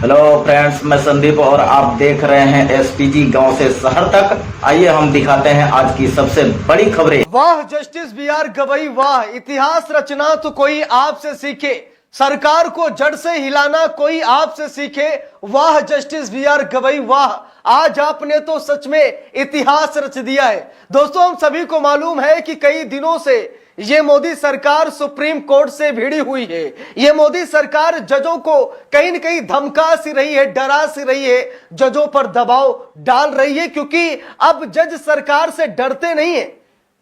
Hello friends, मैं संदीप और आप देख रहे हैं एसपीजी गांव से शहर तक। आइए हम दिखाते हैं आज की सबसे बड़ी खबरें। वाह जस्टिस बी.आर. गवई, वाह इतिहास रचना तो कोई आपसे सीखे, सरकार को जड़ से हिलाना कोई आपसे सीखे। वाह जस्टिस बी.आर. गवई, वाह आज आपने तो सच में इतिहास रच दिया है। दोस्तों, हम सभी को मालूम है कि कई दिनों से ये मोदी सरकार सुप्रीम कोर्ट से भिड़ी हुई है। ये मोदी सरकार जजों को कहीं न कहीं धमका सी रही है, डरा सी रही है, जजों पर दबाव डाल रही है, क्योंकि अब जज सरकार से डरते नहीं है।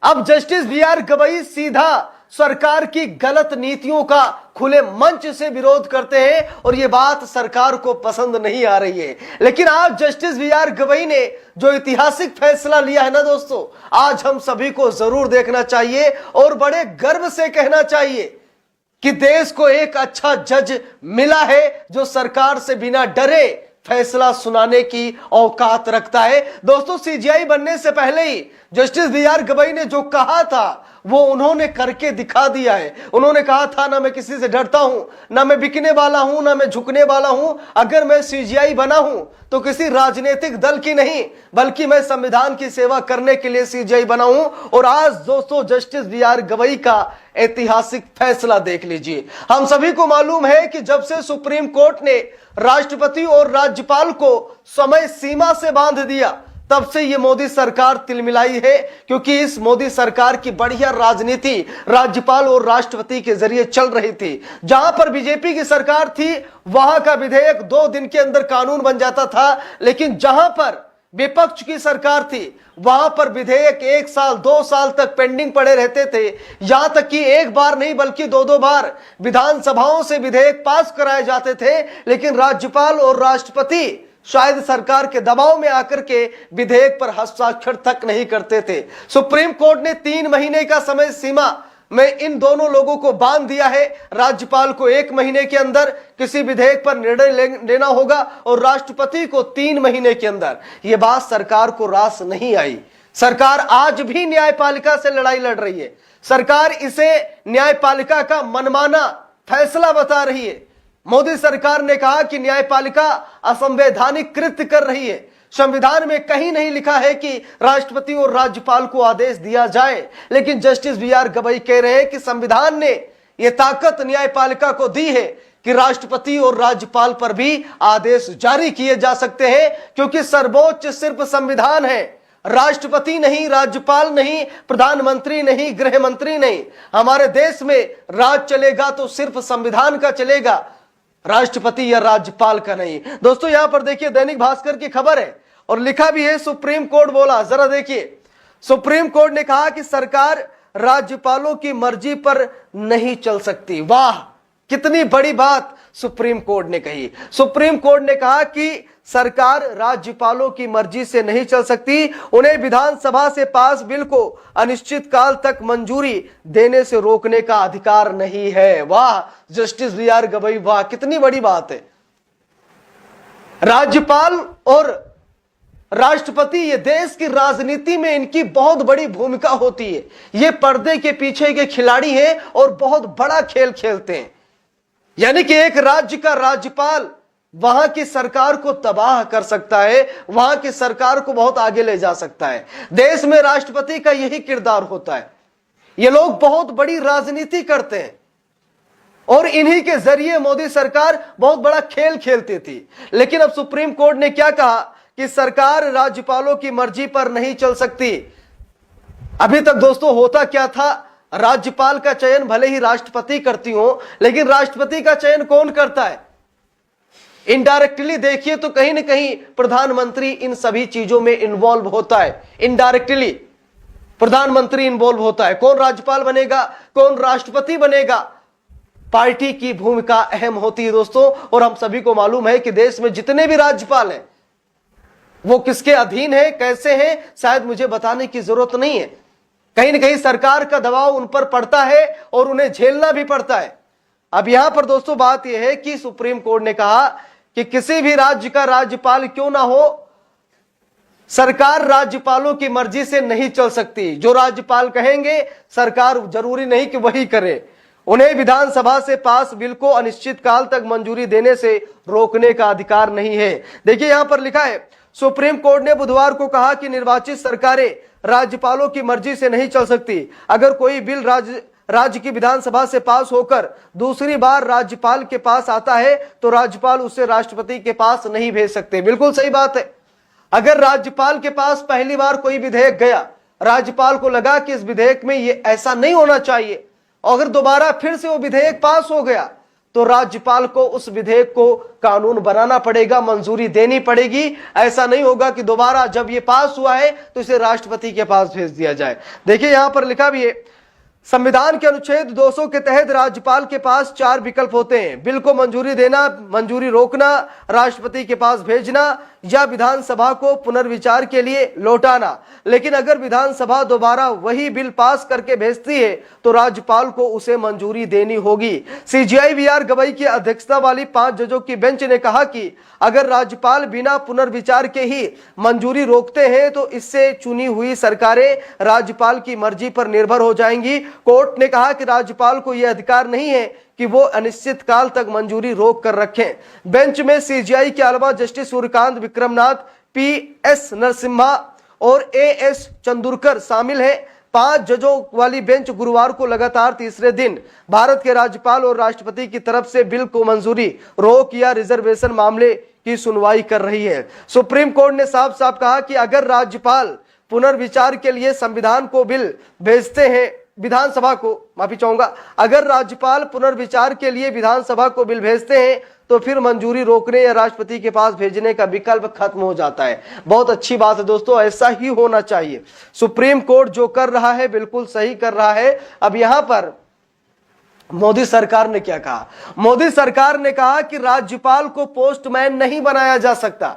अब जस्टिस बी.आर. गवई सीधा सरकार की गलत नीतियों का खुले मंच से विरोध करते हैं और यह बात सरकार को पसंद नहीं आ रही है। लेकिन आज जस्टिस बी.आर. गवई ने जो ऐतिहासिक फैसला लिया है ना दोस्तों, आज हम सभी को जरूर देखना चाहिए और बड़े गर्व से कहना चाहिए कि देश को एक अच्छा जज मिला है जो सरकार से बिना डरे फैसला सुनाने की औकात रखता है। दोस्तों, सीजीआई बनने से पहले ही जस्टिस बी.आर. गवई ने जो कहा था वो उन्होंने करके दिखा दिया है। उन्होंने कहा था, ना मैं किसी से डरता हूं, ना मैं बिकने वाला हूं, ना मैं झुकने वाला हूं। अगर मैं सीजीआई बना हूं तो किसी राजनीतिक दल की नहीं, बल्कि मैं संविधान की सेवा करने के लिए सीजीआई बना हूं। और आज दोस्तों जस्टिस बी.आर. गवई का ऐतिहासिक फैसला देख लीजिए। हम सभी को मालूम है कि जब से सुप्रीम कोर्ट ने राष्ट्रपति और राज्यपाल को समय सीमा से बांध दिया, तब से ये मोदी सरकार तिलमिलाई है, क्योंकि इस मोदी सरकार की बढ़िया राजनीति राज्यपाल और राष्ट्रपति के जरिए चल रही थी। जहां पर बीजेपी की सरकार थी वहां का विधेयक 2 दिन के अंदर कानून बन जाता था, लेकिन जहां पर विपक्ष की सरकार थी वहां पर विधेयक 1 साल 2 साल तक पेंडिंग पड़े रहते थे। यहां तक कि एक बार नहीं बल्कि 2-2 बार विधानसभाओं से विधेयक पास कराए जाते थे, लेकिन राज्यपाल और राष्ट्रपति शायद सरकार के दबाव में आकर के विधेयक पर हस्ताक्षर तक नहीं करते थे। सुप्रीम कोर्ट ने 3 महीने का समय सीमा में इन दोनों लोगों को बांध दिया है। राज्यपाल को 1 महीने के अंदर किसी विधेयक पर निर्णय लेना होगा और राष्ट्रपति को 3 महीने के अंदर। यह बात सरकार को रास नहीं आई। सरकार आज भी न्यायपालिका से लड़ाई लड़ रही है। सरकार इसे न्यायपालिका का मनमाना फैसला बता रही है। मोदी सरकार ने कहा कि न्यायपालिका असंवैधानिक कृत्य कर रही है। संविधान में कहीं नहीं लिखा है कि राष्ट्रपति और राज्यपाल को आदेश दिया जाए, लेकिन जस्टिस बी.आर. गवई कह रहे हैं कि संविधान ने यह ताकत न्यायपालिका को दी है कि राष्ट्रपति और राज्यपाल पर भी आदेश जारी किए जा सकते हैं, क्योंकि सर्वोच्च सिर्फ संविधान है, राष्ट्रपति नहीं, राज्यपाल नहीं, प्रधानमंत्री नहीं, गृह मंत्री नहीं। हमारे देश में राज चलेगा तो सिर्फ संविधान का चलेगा, राष्ट्रपति या राज्यपाल का नहीं। दोस्तों, यहां पर देखिए दैनिक भास्कर की खबर है और लिखा भी है सुप्रीम कोर्ट बोला। जरा देखिए, सुप्रीम कोर्ट ने कहा कि सरकार राज्यपालों की मर्जी पर नहीं चल सकती। वाह, कितनी बड़ी बात सुप्रीम कोर्ट ने कही। सुप्रीम कोर्ट ने कहा कि सरकार राज्यपालों की मर्जी से नहीं चल सकती, उन्हें विधानसभा से पास बिल को अनिश्चित काल तक मंजूरी देने से रोकने का अधिकार नहीं है। वाह जस्टिस बी.आर. गवई, वाह कितनी बड़ी बात है। राज्यपाल और राष्ट्रपति ये देश की राजनीति में इनकी बहुत बड़ी भूमिका होती है। ये पर्दे के पीछे के खिलाड़ी हैं और बहुत बड़ा खेल खेलते हैं। यानी कि एक राज्य का राज्यपाल वहां की सरकार को तबाह कर सकता है, वहां की सरकार को बहुत आगे ले जा सकता है। देश में राष्ट्रपति का यही किरदार होता है। ये लोग बहुत बड़ी राजनीति करते हैं और इन्हीं के जरिए मोदी सरकार बहुत बड़ा खेल खेलती थी। लेकिन अब सुप्रीम कोर्ट ने क्या कहा कि सरकार राज्यपालों की मर्जी पर नहीं चल सकती। अभी तक दोस्तों होता क्या था, राज्यपाल का चयन भले ही राष्ट्रपति करती हो, लेकिन राष्ट्रपति का चयन कौन करता है? इनडायरेक्टली देखिए तो कहीं ना कहीं प्रधानमंत्री इन सभी चीजों में इन्वॉल्व होता है। इनडायरेक्टली प्रधानमंत्री इन्वॉल्व होता है। कौन राज्यपाल बनेगा, कौन राष्ट्रपति बनेगा, पार्टी की भूमिका अहम होती है दोस्तों। और हम सभी को मालूम है कि देश में जितने भी राज्यपाल हैं वो किसके अधीन है, कैसे हैं, शायद मुझे बताने की जरूरत नहीं है। कहीं ना कहीं सरकार का दबाव उन पर पड़ता है और उन्हें झेलना भी पड़ता है। अब यहां पर दोस्तों बात यह है कि सुप्रीम कोर्ट ने कहा कि किसी भी राज्य का राज्यपाल क्यों ना हो, सरकार राज्यपालों की मर्जी से नहीं चल सकती। जो राज्यपाल कहेंगे सरकार जरूरी नहीं कि वही करे। उन्हें विधानसभा से पास बिल को अनिश्चित काल तक मंजूरी देने से रोकने का अधिकार नहीं है। देखिए यहां पर लिखा है, सुप्रीम कोर्ट ने बुधवार को कहा कि निर्वाचित सरकारें राज्यपालों की मर्जी से नहीं चल सकती। अगर कोई बिल राज्य की विधानसभा से पास होकर दूसरी बार राज्यपाल के पास आता है तो राज्यपाल उसे राष्ट्रपति के पास नहीं भेज सकते। बिल्कुल सही बात है। अगर राज्यपाल के पास पहली बार कोई विधेयक गया, राज्यपाल को लगा कि इस विधेयक में ये ऐसा नहीं होना चाहिए, अगर दोबारा फिर से वो विधेयक पास हो गया तो राज्यपाल को उस विधेयक को कानून बनाना पड़ेगा, मंजूरी देनी पड़ेगी। ऐसा नहीं होगा कि दोबारा जब ये पास हुआ है तो इसे राष्ट्रपति के पास भेज दिया जाए। देखिए यहां पर लिखा भी है, संविधान के अनुच्छेद 200 के तहत राज्यपाल के पास 4 विकल्प होते हैं: बिल को मंजूरी देना, मंजूरी रोकना, राष्ट्रपति के पास भेजना या विधानसभा को पुनर्विचार के लिए लौटाना। लेकिन अगर विधानसभा दोबारा वही बिल पास करके भेजती है तो राज्यपाल को उसे मंजूरी देनी होगी। सीजेआई वीआर गवई की अध्यक्षता वाली 5 जजों की बेंच ने कहा कि अगर राज्यपाल बिना पुनर्विचार के ही मंजूरी रोकते हैं तो इससे चुनी हुई सरकारें राज्यपाल की मर्जी पर निर्भर हो जाएंगी। कोर्ट ने कहा कि राज्यपाल को यह अधिकार नहीं है कि वो अनिश्चित काल तक मंजूरी रोक कर रखें। बेंच में सीजेआई के अलावा जस्टिस सूर्यकांत विक्रमनाथ, पी.एस. नरसिम्हा और ए.एस. चंदुरकर शामिल हैं। 5 जजों वाली बेंच गुरुवार को लगातार तीसरे दिन भारत के राज्यपाल और राष्ट्रपति की तरफ से बिल को मंजूरी, रोक या रिजर्वेशन मामले की सुनवाई कर रही है। सुप्रीम कोर्ट ने साफ साफ कहा कि अगर राज्यपाल पुनर्विचार के लिए संविधान को बिल भेजते हैं, विधानसभा को, माफी चाहूंगा, अगर राज्यपाल पुनर्विचार के लिए विधानसभा को बिल भेजते हैं तो फिर मंजूरी रोकने या राष्ट्रपति के पास भेजने का विकल्प खत्म हो जाता है। बहुत अच्छी बात है दोस्तों, ऐसा ही होना चाहिए। सुप्रीम कोर्ट जो कर रहा है बिल्कुल सही कर रहा है। अब यहां पर मोदी सरकार ने क्या कहा? मोदी सरकार ने कहा कि राज्यपाल को पोस्टमैन नहीं बनाया जा सकता।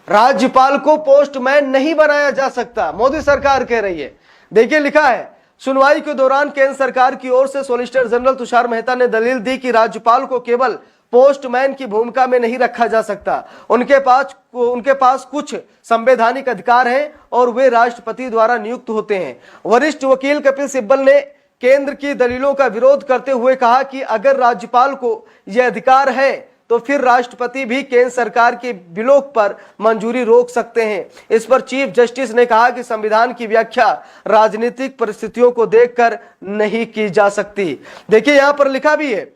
राज्यपाल को पोस्टमैन नहीं बनाया जा सकता, मोदी सरकार कह रही है। देखिए लिखा है, सुनवाई के दौरान केंद्र सरकार की ओर से सॉलिसिटर जनरल तुषार मेहता ने दलील दी कि राज्यपाल को केवल पोस्टमैन की भूमिका में नहीं रखा जा सकता। उनके पास कुछ संवैधानिक अधिकार हैं और वे राष्ट्रपति द्वारा नियुक्त होते हैं। वरिष्ठ वकील कपिल सिब्बल ने केंद्र की दलीलों का विरोध करते हुए कहा कि अगर राज्यपाल को यह अधिकार है तो फिर राष्ट्रपति भी केंद्र सरकार के बिलों पर मंजूरी रोक सकते हैं। इस पर चीफ जस्टिस ने कहा कि संविधान की व्याख्या राजनीतिक परिस्थितियों को देखकर नहीं की जा सकती। देखिए यहां पर लिखा भी है,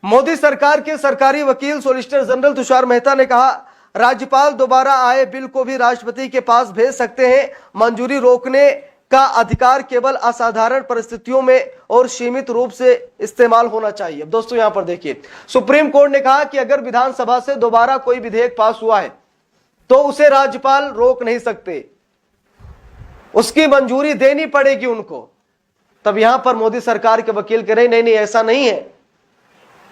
मोदी सरकार के सरकारी वकील सॉलिसिटर जनरल तुषार मेहता ने कहा, राज्यपाल दोबारा आए बिल को भी राष्ट्रपति के पास भेज सकते हैं। मंजूरी रोकने का अधिकार केवल असाधारण परिस्थितियों में और सीमित रूप से इस्तेमाल होना चाहिए। दोस्तों यहां पर देखिए, सुप्रीम कोर्ट ने कहा कि अगर विधानसभा से दोबारा कोई विधेयक पास हुआ है तो उसे राज्यपाल रोक नहीं सकते, उसकी मंजूरी देनी पड़ेगी उनको। तब यहां पर मोदी सरकार के वकील कह रहे नहीं ऐसा नहीं है,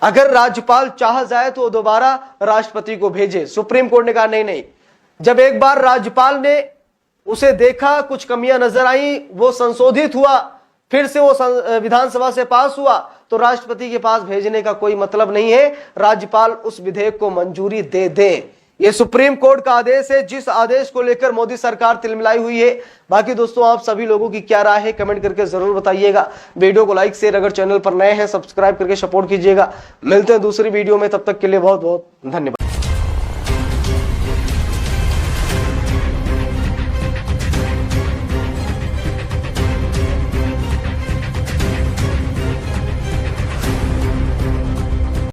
अगर राज्यपाल चाह जाए तो दोबारा राष्ट्रपति को भेजे। सुप्रीम कोर्ट ने कहा नहीं, जब एक बार राज्यपाल ने उसे देखा, कुछ कमियां नजर आई, वो संशोधित हुआ, फिर से वो विधानसभा से पास हुआ तो राष्ट्रपति के पास भेजने का कोई मतलब नहीं है। राज्यपाल उस विधेयक को मंजूरी दे दें। ये सुप्रीम कोर्ट का आदेश है, जिस आदेश को लेकर मोदी सरकार तिलमिलाई हुई है। बाकी दोस्तों आप सभी लोगों की क्या राय है कमेंट करके जरूर बताइएगा। वीडियो को लाइक शेयर, अगर चैनल पर नए हैं सब्सक्राइब करके सपोर्ट कीजिएगा। मिलते हैं दूसरी वीडियो में, तब तक के लिए बहुत बहुत धन्यवाद।